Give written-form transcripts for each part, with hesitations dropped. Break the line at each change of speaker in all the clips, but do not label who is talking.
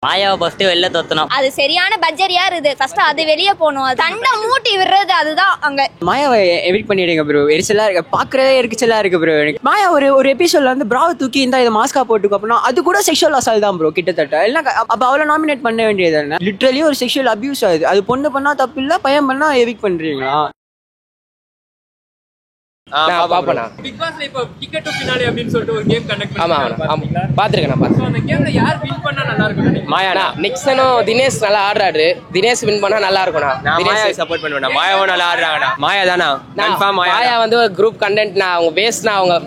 மாயாவை ஃபர்ஸ்ட் வெளில தோத்தணும்.
அது சரியான பட்ஜெட் யார் இது ஃபர்ஸ்ட் அது வெளியே போகணும். சண்டை மூட்டி விடுறது அதுதான் அங்க.
மாயாவை எவிட் பண்ணிடுங்க ப்ரோ. எரிச்சலா இருக்கு, பாக்குறதே எரிச்சலா இருக்கு ப்ரோ. எனக்கு மாயா ஒரு எபிசோட்ல வந்து ப்ராவை தூக்கி இந்த இதை மாஸ்கா போட்டுக்கு அப்படின்னா அது கூட செக்ஷுவல் அசால்ட் தான் ப்ரோ கிட்டத்தட்ட. இல்லை அப்ப அவளை நாமினேட் பண்ண வேண்டியது தானே. லிட்டரலி ஒரு செக்ஷுவல் அபியூஸ் ஆகுது. அது பொண்ணு பண்ணா தப்பு இல்ல, பையன் பண்ணா எவிக் பண்றீங்களா?
பிக் பாஸ்ல இப்ப டிக்கெட் டு ஃபினாலே அப்படினு சொல்லிட்டு ஒரு கேம் கண்டக்ட் பண்ணாங்க.
பாத்துர்க்கேன் நான்.
சோ அந்த கேம்ல யார் வின் பண்ணா நல்லா இருக்கும்?
மாயானா நிக்சனும் தினேஷ் நல்லா ஆடுறாரு. தினேஷ் வின் பண்ணா நல்லா இருக்கும்னா.
நான் மாயாவை சப்போர்ட் பண்ணுவேன். மாயாவும் நல்லா ஆடுறாங்கடா. மாயா தானா கன்ஃபார்ம்
மாயா வந்து ஒரு குரூப் கண்டென்ட்னா. அவங்க வேஸ்ட்னா. அவங்க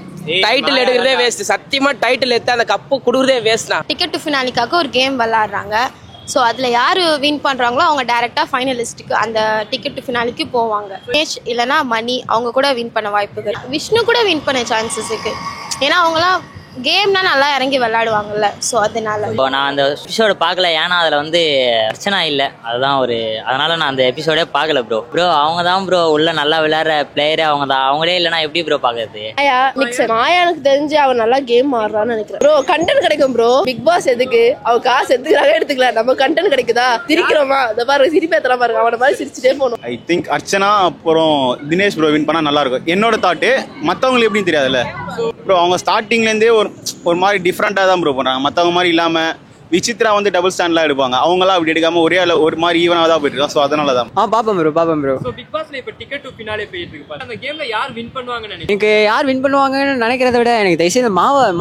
டைட்டில் எடுக்கிறதே வேஸ்ட். சத்தியமா டைட்டில் எடுத்து அந்த கப்பு குடுறதே வேஸ்ட்னா.
டிக்கெட் டு ஃபினாலிக்காக ஒரு கேம் விளையாடுறாங்க. ஸோ அதில் யார் வின் பண்ணுறாங்களோ அவங்க டேரெக்டாக ஃபைனலிஸ்ட்டுக்கு அந்த டிக்கெட் டு ஃபினாலிக்கு போவாங்க. மேஷ் இல்லைனா மணி அவங்க கூட வின் பண்ண வாய்ப்புகள். விஷ்ணு கூட வின் பண்ண சான்சஸ் இருக்குது. ஏன்னா அவங்களாம் கேம்னா நல்லா இறங்கி விளையாடுவாங்கல்ல. ஸோ அதனால
இப்போ நான் அந்த எபிசோடு பார்க்கல. ஏன்னா அதில் வந்து பிரச்சனை இல்லை. அதுதான் அதனால நான் அந்த எபிசோடே பார்க்கல ப்ரோ. அவங்க தான் ப்ரோ உள்ள நல்லா விளையாடுற பிளேயரே அவங்க தான். அவங்களே இல்லைன்னா எப்படி ப்ரோ பார்க்கறது?
மாயா எனக்கு தெரிஞ்சு அவன் நல்லா கேம் ஆடுறான்னு நினைக்கிறேன் ப்ரோ. கண்டென்ட் கிடைக்கும் ப்ரோ. பிக் பாஸ் எதுக்கு அவ காசு எடுத்துக்கிறாங்க எடுத்துக்கலாம். நம்ம கண்டென்ட் கிடைக்குதா திரிக்கிறோமா? இந்த பாருங்க சிரிப்பேத்தலாம் பாருங்க. அவனை மாதிரி சிரிச்சுட்டே போகணும்.
ஐ திங்க் அர்ச்சனா அப்புறம் தினேஷ் ப்ரோ வின் பண்ணா நல்லா இருக்கும். என்னோட தாட்டு. மற்றவங்களுக்கு எப்படின்னு தெரியாதுல்ல ப்ரோ. அவங்க ஸ்டார்டிங்லேருந்தே ஒரு மாதிரி டிஃப்ரெண்டாக தான் ப்ரோ பண்ணுறாங்க. மற்றவங்க மாதிரி இல்லாமல் விசித்ரா வந்து டபுள் ஸ்டாண்ட்லாம் எடுப்பாங்க. அவங்களாம் அப்படி எடுக்காம ஒரே ஒரு மாதிரி ஈவனாக தான் போயிட்டு இருக்கோம். ஸோ அதனால தான்
பாப்போம் ப்ரோ.
சோ பிக் பாஸ்ல இப்ப டிக்கெட் டு ஃபினாலே போயிட்டு இருக்கு. அந்த கேம்ல யார் வின் பண்ணுவாங்கன்னு நினைக்கிறீங்க?
எனக்கு யார் வின் பண்ணுவாங்கன்னு நினைக்கிறத விட எனக்கு தயவுசெய்து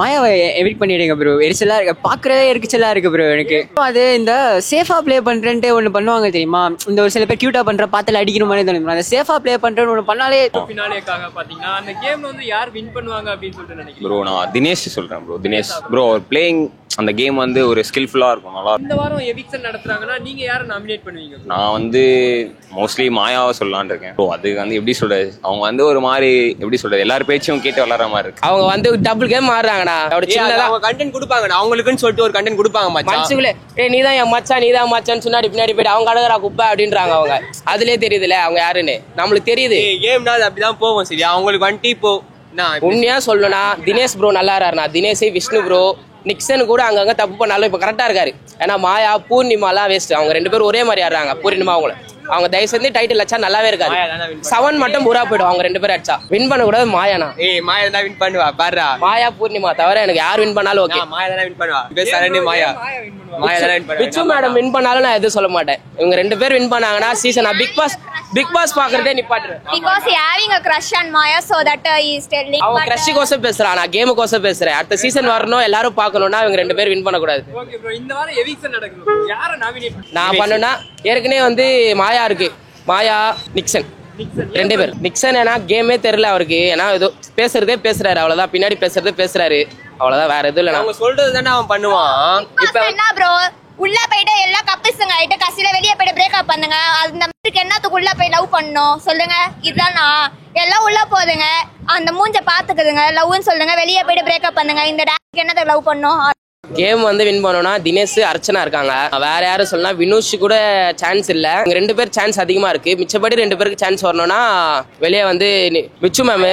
மாயாவை எவிட் பண்ணிடுங்க ப்ரோ. எரிச்சலா இருக்கு, பாக்குறதே எரிச்சலா இருக்கு ப்ரோ. எனக்கு அது இந்த சேஃபா பிளே பண்றேன்ட்டு ஒண்ணு பண்ணுவாங்க தெரியுமா? இந்த ஒரு சில பேர் கியூட்டா பண்ற பாத்துல அடிக்கிற மாதிரி தோணும். அந்த சேஃபா பிளே பண்றேன்னு ஒண்ணு பண்ணாலே
ஃபினாலேக்காக பாத்தீங்கன்னா அந்த கேம்ல வந்து யார் வின் பண்ணுவாங்க அப்படின்னு சொல்லிட்டு நினைக்கிறேன்
ப்ரோ. நான் தினேஷ் சொல்றேன் ப்ரோ. தினேஷ் ப்ரோ ஒரு பிளேயிங் அந்த கேம் வந்து ஒரு ஸ்கில்ஃபுல்லா இருக்கும். நல்லா
இந்த வாரம் எவிக்ஷன் நடத்துறாங்கன்னா நீங்க யாரை நாமினேட் பண்ணுவீங்க?
நான் வந்து மோஸ்ட்லி மாயாவை சொல்லலான்னு இருக்கேன் ப்ரோ. அது வந்து எப்படி சொல்றது, அவங்க வந்து ஒரு மாதிரி எப்படி சொல்றது எல்லாரும் பேச்சும் கேட்டு விளையாடுற மாதிரி இருக்கு.
அவங்க வந்து டபுள் கேம் ஆடுறாங்கடா.
அவங்க கண்டென்ட் கொடுப்பாங்கடா. அவங்களுக்குன்னு சொல்லிட்டு ஒரு கண்டென்ட் கொடுப்பாங்க
மனசுக்குள்ளே. நீதான் என் மச்சான் நீதான் மச்சான்னு சொன்னாடி பின்னாடி போயிட்டு அவங்க அழகரா குப்பை அப்படின்றாங்க. அவங்க அதுலயே தெரியுதுல்ல அவங்க யாருன்னு. நம்மளுக்கு தெரியுது
கேம்னா அது அப்படிதான் போவோம். சரி அவங்களுக்கு வந்துட்டு இப்போ
உண்மையா சொல்லணும்னா தினேஷ் ப்ரோ நல்லா இருக்காருண்ணா. தினேஷ் விஷ்ணு ப்ரோ நிக்சன் கூட அங்கங்க தப்பு பண்ணாலும் இப்ப கரெக்டா இருக்காரு. ஏன்னா மாயா பூர்ணிமாலாம் வேஸ்ட். அவங்க ரெண்டு பேரும் ஒரே மாதிரி ஆடுறாங்க. பூர்ணிமா அவங்க தயவு செஞ்சு டைட்டில் அடிச்சா நல்லாவே இருக்காது. 7 மட்டும் பூரா போயிடும். அவங்க ரெண்டு பேரும் அடிச்சா வின் பண்ண கூடாது. மாயானா
மாயா தான் வின் பண்ணுவா பாரு.
மாயா பூர்ணிமா தவிர எனக்கு யார் வின் பண்ணாலும் ஓகே.
மாயா தான் வின் பண்ணுவா. மாயா
விச்சு மேடம் வின் பண்ணாலும் நான் எதுவும் சொல்ல மாட்டேன். இவங்க ரெண்டு பேர் வின் பண்ணாங்கன்னா சீசன் பிக் பாஸ் பாக்குறதே நிப்பாட்டுறேன்.
Because he having a crush on Maya, so that he is telling.
அவன் கிரஷ் கோசம் பேசுறான். நான் கேம் கோசம் பேசுறேன். அடுத்த சீசன் வரணும் எல்லாரும் பார்க்கணும்னா இவங்க ரெண்டு பேர் வின் பண்ண கூடாது.
Okay bro. இந்த வாரம் எவிக்ஷன் நடக்குது. யாரை நாமினேட் பண்ணுவீங்க?
நான் பண்ணுனா ஏற்கனவே வந்து மாயா இருக்கு. மாயா நிக்சன் ரெண்டு பேர். நிக்சன் ஏன்னா கேமே தெரியல அவருக்கு. ஏன்னா ஏதோ பேசுறதே பேசுறாரு அவ்வளவுதான். பின்னாடி பேசுறதே பேசுறாரு அவ்வளவுதான். வேற எதுவும் இல்ல.
அவங்க சொல்றது தானே அவன் பண்ணுவான்.
இப்ப என்ன ப்ரோ உள்ள போயிட்டு எல்லா கப்பிள்ஸுங்க ஆயிட்டு கடைசியில வெளியே போயிட்டு பிரேக்அப் பண்ணுங்க. அந்த மாதிரி என்னத்துக்கு உள்ள போய் லவ் பண்ணணும் சொல்லுங்க? இதுதானா எல்லாம் உள்ள போதுங்க. அந்த மூஞ்ச பாத்துக்குதுங்க. லவ்னு சொல்லுங்க. வெளியே போயிட்டு பிரேக்அப் பண்ணுங்க. இந்த டேக்கு என்னத்துக்கு லவ் பண்ணணும்?
கேம் வந்து வின் பண்ணோம்னா தினேஷ் அர்ச்சனா இருக்காங்க. வேற யாரும் சொல்லலாம் வினுஷ் கூட சான்ஸ் இல்ல. இங்க ரெண்டு பேர் சான்ஸ் அதிகமா இருக்கு. மிச்சப்படி ரெண்டு பேருக்கு சான்ஸ் வரணும்னா வெளியே வந்து விச்சு மேம்.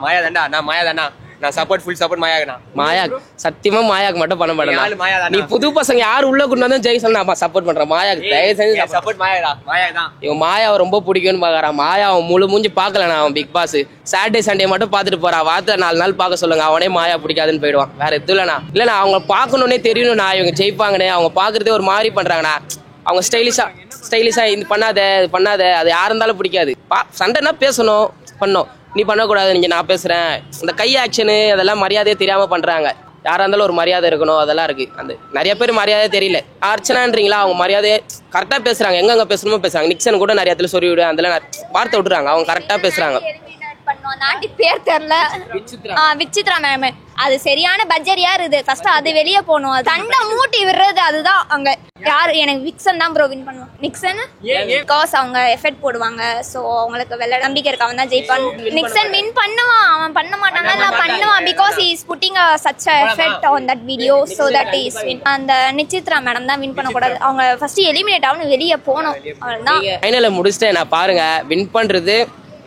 மாயா தாண்டா. நான் மாயா தானா. நான் சப்போர்ட் ஃபுல் சப்போர்ட் மாயாக்கு.
மாயா சத்தியமா மாயாக்கு மட்டும் பண்ண மாட்டேன். நீ புது பசங்க யார் உள்ள கொண்டு வந்து ஜெய் சொல்ல நான் சப்போர்ட் பண்றேன். மாயாக்கு தயவு செஞ்சு
சப்போர்ட் மாயா தான்.
இவன் மாயாவை ரொம்ப பிடிக்கும்னு பாக்குறான். மாயா அவன் முழு மூஞ்சி பாக்கல. நான் அவன் பிக் பாஸ் சாட்டர்டே சண்டே மட்டும் பாத்துட்டு போறான். வாரத்துல 4 நாள் பாக்க சொல்லுங்க. அவனே மாயா பிடிக்காதுன்னு போயிடுவான். வேற எதுவும் இல்லைண்ணா அவங்க பாக்கணும்னே தெரியணும்ண்ணா. இவங்க ஜெயிப்பாங்கன்னு அவங்க பாக்குறதே ஒரு மாதிரி பண்றாங்கண்ணா. அவங்க ஸ்டைலிஷா இது பண்ணாத அது யாரு இருந்தாலும் பிடிக்காது. சண்டைனா பேசணும் பண்ணோம். நீ பண்ணக்கூடாது. நீங்க நான் பேசுறேன். இந்த கை ஆக்ஷனு அதெல்லாம் மரியாதையே தெரியாம பண்றாங்க. யாரா இருந்தாலும் ஒரு மரியாதை இருக்கணும். அதெல்லாம் இருக்கு. அந்த நிறைய பேர் மரியாதை தெரியல. அர்ச்சனான்றீங்களா அவங்க மரியாதையை கரெக்டா பேசுறாங்க. எங்க பேசணுமோ பேசுறாங்க. நிக்சன் கூட நிறைய இடத்துல சொல்லி விடு அதெல்லாம் வார்த்தை விட்டுறாங்க. அவங்க கரெக்டா பேசுறாங்க.
நாட்டி பேர் தெரியல. விசித்ரா மேம் அது சரியான பட்ஜெட் யார் இது ஃபர்ஸ்ட் அது வெளியே போகணும். சண்டை மூட்டி விடுறது அதுதான் அங்க. யாரு எனக்கு விக்சன் தான் ப்ரோ வின் பண்ணுவான். நிக்சன் பிகாஸ் அவங்க எஃபெக்ட் போடுவாங்க. சோ அவங்களுக்கு வெள்ள நம்பிக்கை இருக்கு. அவன் தான் ஜெயிப்பான். நிக்சன் வின் பண்ணுவான். அவன் பண்ண மாட்டானா பண்ணுவான். Because he is putting such a effect on that video so that he is win. அந்த நிச்சித்ரா மேடம் தான் வின் பண்ண கூடாது. அவங்க ஃபர்ஸ்ட் எலிமினேட் ஆகணும். வெளியே போகணும். அவ்வளவுதான்.
ஃபைனல்ல முடிச்சிட்டேன் நான். பாருங்க வின் பண்றது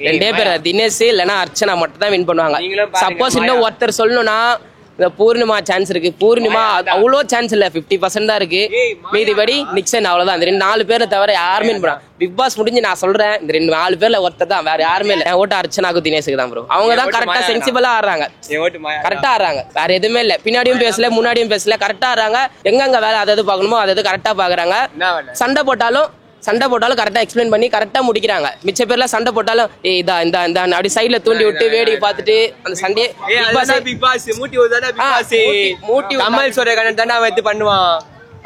ரெண்டே பேர். தினேஷ் இல்லைன்னா அர்ச்சனா மட்டும் தான் வின் பண்ணுவாங்க. சப்போஸ் இன்னும் ஒருத்தர் சொல்லணும்னா இந்த பூர்ணிமா சான்ஸ் இருக்கு. பூர்ணிமா அவ்வளோ சான்ஸ் இல்லை, 50% தான் இருக்கு. மீதிபடி நிக்சன் அவ்வளோதான். இந்த 4 பேரை தவிர யாருமே பிக் பாஸ் முடிஞ்சு நான் சொல்றேன், இந்த 4 பேர்ல ஒருத்தர் தான், வேற யாருமே இல்லை. என் ஓட்டு அர்ச்சனாக்கு தினேஷுக்கு தான் ப்ரோ. அவங்க தான் கரெக்டா சென்சிபிளா ஆடுறாங்க, கரெக்டா ஆடுறாங்க, வேற எதுவுமே இல்லை. பின்னாடியும் பேசல முன்னாடியும் பேசல, கரெக்டா ஆடுறாங்க. எங்கெங்க வேலை அதாவது பார்க்கணுமோ அதை கரெக்டா பாக்குறாங்க. சண்டை போட்டாலும் கரெக்டா எக்ஸ்பிளைன் பண்ணி கரெக்டா முடிக்கிறாங்க. மிச்ச பேர்ல சண்டை போட்டாலும் இதா இந்த இந்த அப்படி சைட்ல தூண்டி விட்டு வேடிக்கை பார்த்துட்டு அந்த சண்டையே
பிக் பாஸ் மூட்டி கமல் சொல்ற கண்ணன் தானே அவன் இது பண்ணுவான்.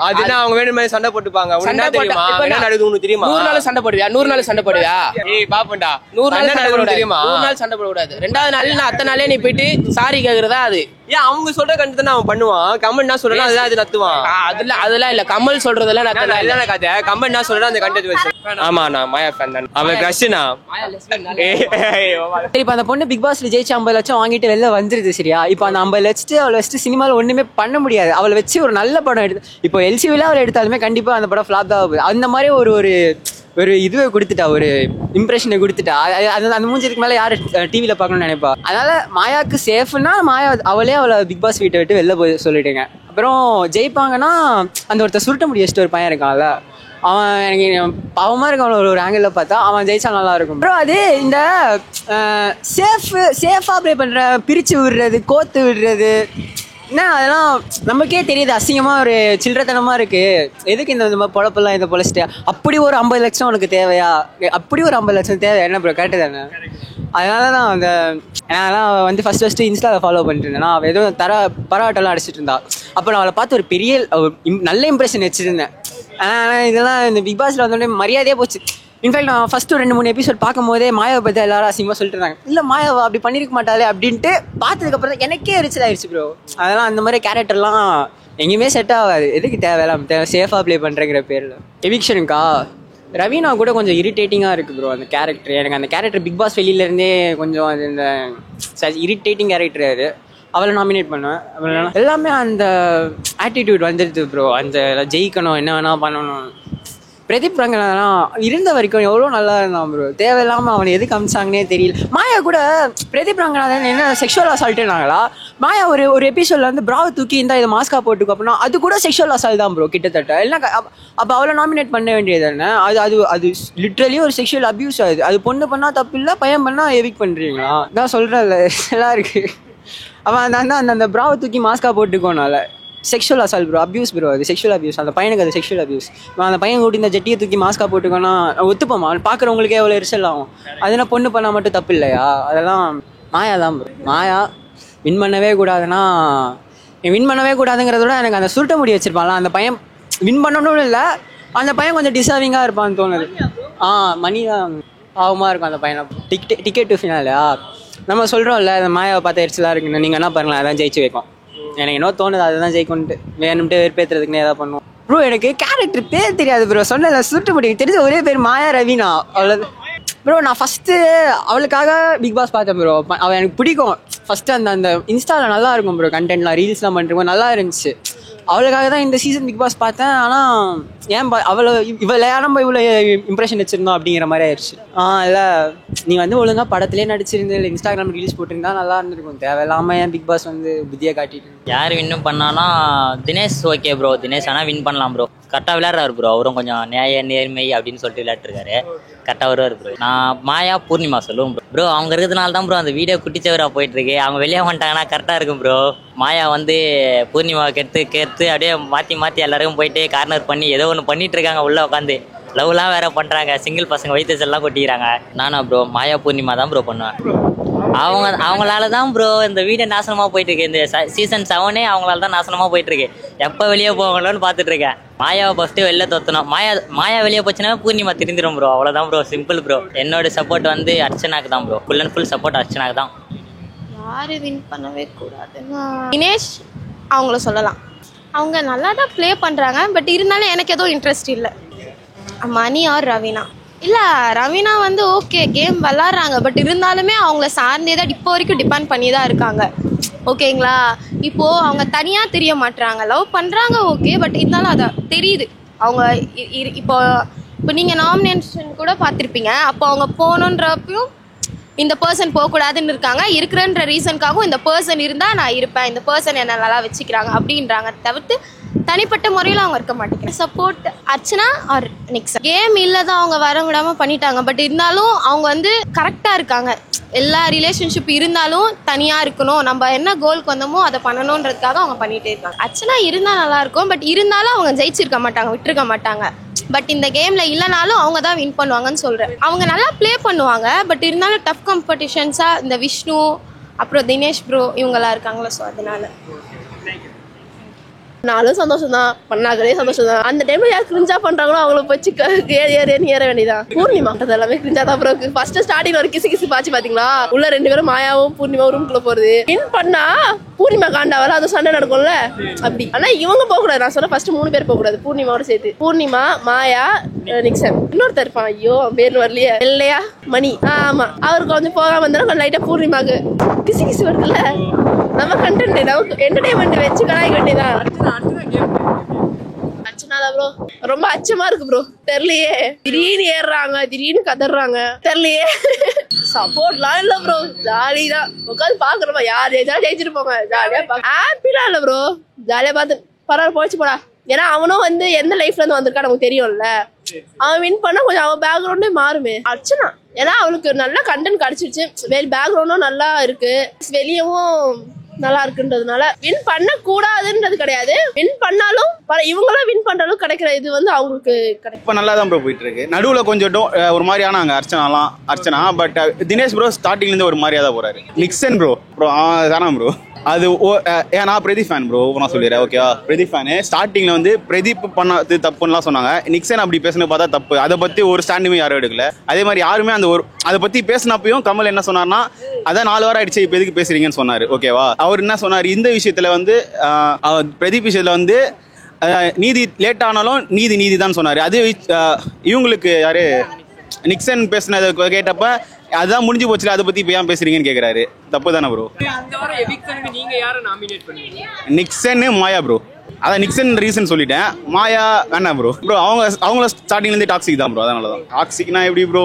அதுனா அவங்க வேணும் மாதிரி சண்டை போட்டுப்பாங்க. என்ன தெரியுமா என்ன நடக்குது உனக்கு தெரியுமா?
100 நாள் சண்டை போடுவியா? 100 நாள் சண்டை போடுவியா?
ஏய் பாப்பண்டா
100 நாள் சண்டை போட
தெரியுமா?
100 நாள் சண்டை போட கூடாது. 2வது நாள் நான் அத்தனை நாளே நீ போயிட்டு சாரி கேக்குறதா அது?
ஏன் அவங்க சொல்ற கண்டு தானே அவன் பண்ணுவான். கமல் என்ன சொல்றான் அதெல்லாம் அது நத்துவான்.
அதெல்லாம் இல்ல, கமல் சொல்றதெல்லாம்
நான் கதை. கமல் என்ன சொல்றான் அந்த கண்டென்ட் வச்சு. ஆமா நான் மாயா ஃபேன் தான். அவன் கிரஷ்னா
சரி, இப்போ அந்த பொண்ணு பிக் பாஸ்ல ஜெயிச்சு 50 லட்சம் வாங்கிட்டு வெளில வந்துருது சரியா. இப்போ அந்த 50 லட்சத்தை அவளை வச்சுட்டு சினிமாவில் ஒண்ணுமே பண்ண முடியாது. அவளை வச்சு ஒரு நல்ல படம் எடுத்து இப்போ எல்சிவில அவளை எடுத்தாலுமே கண்டிப்பா அந்த படம் ஃபிளாப் தான் ஆகுது. அந்த மாதிரி ஒரு இதுவை கொடுத்துட்டா, ஒரு இம்ப்ரெஷனை கொடுத்துட்டா. அந்த மூஞ்சதுக்கு மேலே யார் டிவியில் பார்க்கணும்னு நினைப்பா. அதனால மாயாவுக்கு சேஃப்னா மாயா அவளை பிக் பாஸ் வீட்டை விட்டு வெளில போய் சொல்லிட்டுங்க. அப்புறம் ஜெயிப்பாங்கன்னா அந்த ஒருத்தர் சுருட்ட முடி வச்சுட்டு ஒரு பையன் இருக்கான்ல, அவன் எனக்கு பாவமாக இருக்கும். அவன் ஒரு ஆங்கிளில் பார்த்தா அவன் ஜெயிச்சா நல்லா இருக்கும். அப்புறம் அது இந்த சேஃபாக ப்ளே பண்ணுற, பிரித்து விடுறது, கோத்து விடுறது, என்ன அதெல்லாம் நமக்கே தெரியுது. அசிங்கமாக ஒரு சில்லறத்தனமாக இருக்குது. எதுக்கு இந்த பொழப்பெல்லாம் இதை பொழைச்சிட்டு அப்படி ஒரு 50 லட்சம் உனக்கு தேவையா? அப்படி ஒரு 50 லட்சம் தேவை என்ன ப்ரோ? கரெக்டு தானே? அதனால தான் நான் வந்து ஃபஸ்ட்டு இன்ஸ்டாவில் ஃபாலோ பண்ணிட்டு இருந்தேன். நான் அவள் எதுவும் பரவாட்டெல்லாம் அடிச்சிட்டு இருந்தா. அப்போ நான் அவளை பார்த்து ஒரு பெரிய நல்ல இம்ப்ரெஷன் வச்சுருந்தேன். ஆனால் இதெல்லாம் இந்த பிக் பாஸில் வந்தோடனே மரியாதையே போச்சு. இன்ஃபேக்ட் நான் ஃபஸ்ட்டு 2-3 எபிசோட் பார்க்கும் போதே மாயாவை பற்றி எல்லாரும் அசிங்கமாக சொல்லிட்டு இருந்தாங்க. இல்லை மாயாவை அப்படி பண்ணியிருக்க மாட்டாளே அப்படின்ட்டு பார்த்ததுக்கப்புறம் தான் எனக்கே எரிச்சல் ஆயிடுச்சு ப்ரோ. அதெல்லாம் அந்த மாதிரி கேரக்டர்லாம் எங்கேயுமே செட் ஆகாது. எதுக்கு தேவையில்லாம் சேஃபாக ப்ளே பண்ணுறங்கிற பேரில். எவிக்ஷனுக்கா ரவீனா கூட கொஞ்சம் இரிட்டேட்டிங்காக இருக்குது ப்ரோ அந்த கேரக்டர். எனக்கு அந்த கேரக்டர் பிக் பாஸ் வெளியிலேருந்தே கொஞ்சம் அது இந்த இரிட்டேட்டிங் கேரக்டர். அது அவளை நாமினேட் பண்ணுவேன். எல்லாமே அந்த ஆட்டிடியூட் வந்துடுது ப்ரோ. அந்த ஜெயிக்கணும், என்ன வேணால் பண்ணணும். பிரதீப் ரங்கநாதன் இருந்த வரைக்கும் எவ்வளோ நல்லா இருந்தான் ப்ரோ. தேவையில்லாமல் அவனை எதுக்கு அமிச்சாங்கன்னே தெரியல. மாயா கூட பிரதீப் ரங்கநாதன் என்ன செக்ஷுவல் அசால்ட்டுனாங்களா? மாயா ஒரு எபிசோட்ல வந்து பிராவை தூக்கி இந்த இதை மாஸ்கா போட்டுக்கோ அப்படின்னா அது கூட செக்ஷுவல் அசால்ட் தான் ப்ரோ கிட்டத்தட்ட. இல்லைனா அப்போ அவளை நாமினேட் பண்ண வேண்டியது தானே? அது லிட்ரலி ஒரு செக்ஷுவல் அபியூஸ் ஆகுது. அது பொண்ணு பண்ணால் தப்பு இல்லை, பையன் பண்ணால் எவிக் பண்ணுறீங்களா? தான் சொல்கிறேன்ல எல்லாம் இருக்குது. அவன் அந்த பிராவை தூக்கி மாஸ்கா போட்டுக்கோனால sexual assault bro, abuse bro. அது செக்ஷுவல் அபியூஸ். அந்த பையனுக்கு அது செக்ஷுவல் அபியூஸ். அந்த பையன் கூட்டி இந்த ஜட்டியை தூக்கி மாஸ்கா போட்டுக்கோன்னா ஒத்துப்போமா? பார்க்குறவங்களுக்கே எவ்வளோ எரிச்சல் ஆகும். அதனால் பொண்ணு பண்ணால் மட்டும் தப்பு இல்லையா? அதெல்லாம் மாயா தான் ப்ரோ. மாயா வின் பண்ணவே கூடாதுன்னா வின் பண்ணவே கூடாதுங்கிறதோட எனக்கு அந்த சுருட்ட முடி வச்சிருப்பான்ல அந்த பையன் வின் பண்ணணும்னு இல்லை, அந்த பையன் கொஞ்சம் டிசர்விங்காக இருப்பான்னு தோணுது. மணி தான் பாவமாக இருக்கும் அந்த பையனை. டிக்கெட் டு ஃபினாலா நம்ம சொல்கிறோம்ல, அந்த மாயாவை பார்த்து எரிச்சலாக இருக்குன்னு. நீங்கள் என்ன பாருங்களேன், அதான் ஜெயிச்சு வைக்கும். எனக்கு என்ன தோணுது அதுதான் ஜெயிக்கணுன்ட்டு. வேணும்ட்டு வெறுப்பேற்றுறதுக்குன்னு எதாவது பண்ணுவோம் ப்ரோ. எனக்கு கேரக்டர் பேர் தெரியாது ப்ரோ. சொன்னல சுருட்டு முடியும் தெரிஞ்ச ஒரே பேர் மாயா ரவீனா, அவ்வளோ ப்ரோ. நான் ஃபஸ்ட்டு அவளுக்காக பிக் பாஸ் பார்த்தேன் ப்ரோ. அவள் எனக்கு பிடிக்கும். ஃபஸ்ட்டு அந்த இன்ஸ்டாவில் நல்லா இருக்கும் ப்ரோ. கண்டென்ட்லாம் ரீல்ஸ்லாம் பண்ணுறப்போ நல்லா இருந்துச்சு. அவளுக்காக தான் இந்த சீசன் பிக் பாஸ் பார்த்தேன். ஆனால் ஏன் இவ்வளோ நம்ம இவ்வளோ இம்ப்ரெஷன் வச்சுருந்தோம் அப்படிங்கிற மாதிரி ஆயிடுச்சு. இல்லை நீ வந்து ஒழுங்காக படத்துலேயே நடிச்சிருந்து இல்லை இன்ஸ்டாகிராம் ரீல்ஸ் போட்டிருந்தா நல்லா இருந்திருக்கும். தேவையில்லாமல் ஏன் பிக் பாஸ் வந்து புத்தியை காட்டிட்டு
யார் வின்னும் பண்ணாலும் தினேஷ் ஓகே ப்ரோ. தினேஷ் ஆனால் வின் பண்ணலாம் ப்ரோ. கரெக்டாக விளையாடுறாரு ப்ரோ. அவரும் கொஞ்சம் நேர்மை அப்படின்னு சொல்லிட்டு விளையாட்டுருக்காரு. கரெக்டாக வருவார் ப்ரோ. நான் மாயா பூர்ணிமா சொல்லுவோம் ப்ரோ. அவங்க இருக்கிறதுனால தான் ப்ரோ அந்த வீடியோ குட்டிச்சவராக போயிட்டுருக்கு. அவங்க வெளியே வந்துட்டாங்கன்னா கரெக்டாக இருக்கும் ப்ரோ. மாயா வந்து பூர்ணிமாவை கேட்டு அப்படியே மாற்றி எல்லாருக்கும் போயிட்டு கார்னர் பண்ணி ஏதோ ஒன்று பண்ணிட்டு இருக்காங்க உள்ளே உட்காந்து. லவ்லாம் வேற பண்ணுறாங்க. சிங்கிள் பசங்க வயிற்று எல்லாம் கொட்டிக்கிறாங்க. நானா ப்ரோ மாயா பூர்ணிமா தான் ப்ரோ பண்ணுவேன். அவங்களால தான் ப்ரோ இந்த வீடியோ நாசனமாக போயிட்டு இருக்கு. இந்த சீசன் 7 அவங்களால தான் நாசனமாக போயிட்டு இருக்கு. எப்போ வெளியே போகணும்னு பார்த்துட்டு இருக்கேன். மாயாவை ஃபஸ்ட்டு வெளில தோற்றணும். மாயா வெளியே போச்சுன்னா பூர்ணிமா திருந்திரும் ப்ரோ. அவ்வளோதான் ப்ரோ, சிம்பிள் ப்ரோ. என்னோட சப்போர்ட் வந்து அர்ச்சனாக்கு தான் bro. Full and full support அர்ச்சனாக்கு தான்.
யாரு வின் பண்ணவே கூடாதுன்னா தினேஷ் அவங்கள சொல்லலாம். அவங்க நல்லா தான் ப்ளே பண்ணுறாங்க. பட் இருந்தாலும் எனக்கு எதுவும் இன்ட்ரெஸ்ட் இல்லை. மணி ஆர் ரவீனா இல்லை. ரவீனா வந்து ஓகே கேம் விளாட்றாங்க. பட் இருந்தாலுமே அவங்கள சார்ந்தே தான் இப்போ வரைக்கும் டிபெண்ட் பண்ணி தான் இருக்காங்க. ஓகேங்களா? இப்போது அவங்க தனியாக தெரிய மாட்டுறாங்க. லவ் பண்ணுறாங்க ஓகே. பட் இருந்தாலும் அதை தெரியுது. அவங்க இப்போ நீங்கள் நாமினேஷன் கூட பார்த்துருப்பீங்க. அப்போ அவங்க போகணுன்றப்பையும் இந்த பர்சன் போகக்கூடாதுன்னு இருக்காங்க. இருக்கிறன்ற ரீசனுக்காகவும் இந்த பர்சன் இருந்தால் நான் இருப்பேன், இந்த பர்சன் என்ன நல்லா வச்சுக்கிறாங்க அப்படின்றாங்க. தவிர்த்து தனிப்பட்ட முறையில் அவங்க இருக்க மாட்டேங்கிறாங்க. Support Archana or Nixon. Game இல்லை தான் அவங்க வர விடாமல் பண்ணிட்டாங்க. பட் இருந்தாலும் அவங்க வந்து கரெக்டாக இருக்காங்க. எல்லா ரிலேஷன்ஷிப் இருந்தாலும் தனியாக இருக்கணும், நம்ம என்ன கோலுக்கு வந்தோமோ அதை பண்ணணுன்றதுக்காக அவங்க பண்ணிகிட்டே இருக்காங்க. அர்ச்சனா இருந்தால் நல்லாயிருக்கும், பட் இருந்தாலும் அவங்க ஜெயிச்சிருக்க மாட்டாங்க, விட்டுருக்க மாட்டாங்க. பட் இந்த கேமில் இல்லைனாலும் அவங்க தான் வின் பண்ணுவாங்கன்னு சொல்கிறேன். அவங்க நல்லா ப்ளே பண்ணுவாங்க, பட் இருந்தாலும் டஃப் காம்படிஷன்ஸாக இந்த விஷ்ணு அப்புறம் தினேஷ் ப்ரோ இவங்கெல்லாம் இருக்காங்களா, ஸோ அதனால
நானும் சந்தோஷம் தான், பண்ணாங்களே சந்தோஷம் தான். அந்த டைம்ல யார் கிரிஞ்சா பண்றாங்களோ அவங்கள போச்சு ஏற வேண்டியதான். பூர்ணிமா எல்லாமே கிரிஞ்சா தான் ப்ரோ. ஃபர்ஸ்ட் ஸ்டார்டிங்ல ஒரு கிசு பாச்சு பாத்தீங்களா, உள்ள 2 பேரும் மாயாவும் பூர்ணிமாவும் ரூம்குள்ள போறது. வின் பண்ணா பூர்ணிமா காண்டாவல அது சண்டை நடக்கும்ல அப்படி. ஆனா இவங்க போக கூடாது, நான் சொல்ல ஃபர்ஸ்ட் 3 பேர் போக கூடாது, பூர்ணிமாவோட சேர்த்து. பூர்ணிமா, மாயா, நிக்சன். இன்னொருத்தர் இருப்பான், ஐயோ பேர் வரலையே, இல்லையா மணி. ஆமா, அவருக்கு கொஞ்சம் போகாம இருந்தாலும் கொஞ்சம் லைட்டா பூர்ணிமாக்கு கிசு வருதுல்ல. நம்ம கண்டென்ட் நமக்கு என்டர்டைன்மெண்ட் வச்சு கலாய்க்க வேண்டியதான். அர்ச்சனா ப்ரோ ரொம்ப அச்சமா இருக்கு ப்ரோ. தெரியலையே, திடீர்னு ஏறுறாங்க, திடீர்னு கதறாங்க, தெரியலையே. சப்போர்ட்லாம் இல்ல ப்ரோ, ஜாலி தான் உட்காந்து பாக்குறோமா, யார் ஜெயிச்சாலும் ஜெயிச்சுட்டு போங்க, ஜாலியா பாக்க. ஹாப்பிலாம் இல்ல ப்ரோ, ஜாலியா பார்த்து பரவாயில்ல போச்சு போடா. ஏன்னா அவனும் வந்து எந்த லைஃப்ல இருந்து வந்திருக்கா நமக்கு தெரியும்ல. அவன் வின் பண்ணா கொஞ்சம் அவன் பேக்ரவுண்டே மாறுமே. அர்ச்சனா ஏன்னா அவளுக்கு நல்ல கண்டென்ட் கிடைச்சிருச்சு, பேக்ரவுண்டும் நல்லா இருக்கு, வெளியவும் நல்லா இருக்குன்றதுனால வின் பண்ண கூடாதுன்றது கிடையாது. வின் பண்ணாலும் இவங்களாம் வின் பண்றாலும் கிடைக்கிற இது வந்து அவங்களுக்கு கிடைக்கும்.
இப்போ நல்லா தான் ப்ரோ போயிட்டு இருக்கு. நடுவில் கொஞ்சம் ஒரு மாதிரி ஆனாங்க அர்ச்சனா. பட் தினேஷ் ப்ரோ ஸ்டார்டிங்ல இருந்து ஒரு மாதிரியா தான் போறாரு. நிக்சன் ப்ரோ தானா ப்ரோ அது நான் பிரதீப் ஃபேன் ப்ரோ, நான் சொல்லிடுறேன் ஓகேவா. பிரதீப் ஃபேனு ஸ்டார்டிங்ல வந்து பிரதீப் பண்ணது தப்புன்னுலாம் சொன்னாங்க. நிக்சன் அப்படி பேசுனது பார்த்தா தப்பு, அதை பத்தி ஒரு ஸ்டாண்டுமே யாரும் எடுக்கல. அதே மாதிரி யாருமே அந்த ஒரு அதை பத்தி பேசினப்பையும் கமல் என்ன சொன்னார்னா, அதான் 4 வாரம் ஆயிடுச்சு இப்போ எதுக்கு பேசுறீங்கன்னு சொன்னாரு ஓகேவா. அவர் என்ன சொன்னார், இந்த விஷயத்துல வந்து பிரதீப் விஷயத்துல வந்து நீதி லேட் ஆனாலும் நீதி தான் சொன்னாரு. அது இவங்களுக்கு யாரு நிக்சன் பேசினதை கேட்டப்ப அதான் முடிஞ்சு போச்சுல, அதை பத்தி இப்ப ஏன் பேசுறீங்கன்னு கேக்குறாரு. தப்பு தானே ப்ரோ. நிக்சன் மாயா ப்ரோ, அதான் நிக்சன் ரீசன் சொல்லிட்டேன், மாயா வேணாம் ப்ரோ. அவங்கள ஸ்டார்டிங்ல இருந்தே டாக்ஸிக் தான் ப்ரோ. அதனாலதான் டாக்ஸிக்னா எப்படி ப்ரோ,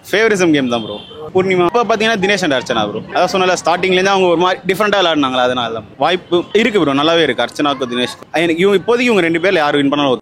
ஃபேவரிசம் கேம் தான் ப்ரோ. பூர்ணிமா இப்போ பார்த்தீங்கன்னா தினேஷ் அண்ட் அர்ச்சனா ப்ரோ. அதான் சொன்னால ஸ்டார்டிங்லேருந்து அவங்க ஒரு மாதிரி டிஃப்ரெண்டாக விளாடுனாங்களா, அதனால தான் வாய்ப்பு இருக்கு ப்ரோ, நல்லாவே இருக்கு. அர்ச்சனாவுக்கு தினேஷ் எனக்கு இப்போதைக்கு இவங்க 2 பேர்ல யார் வின் பண்ணாலும்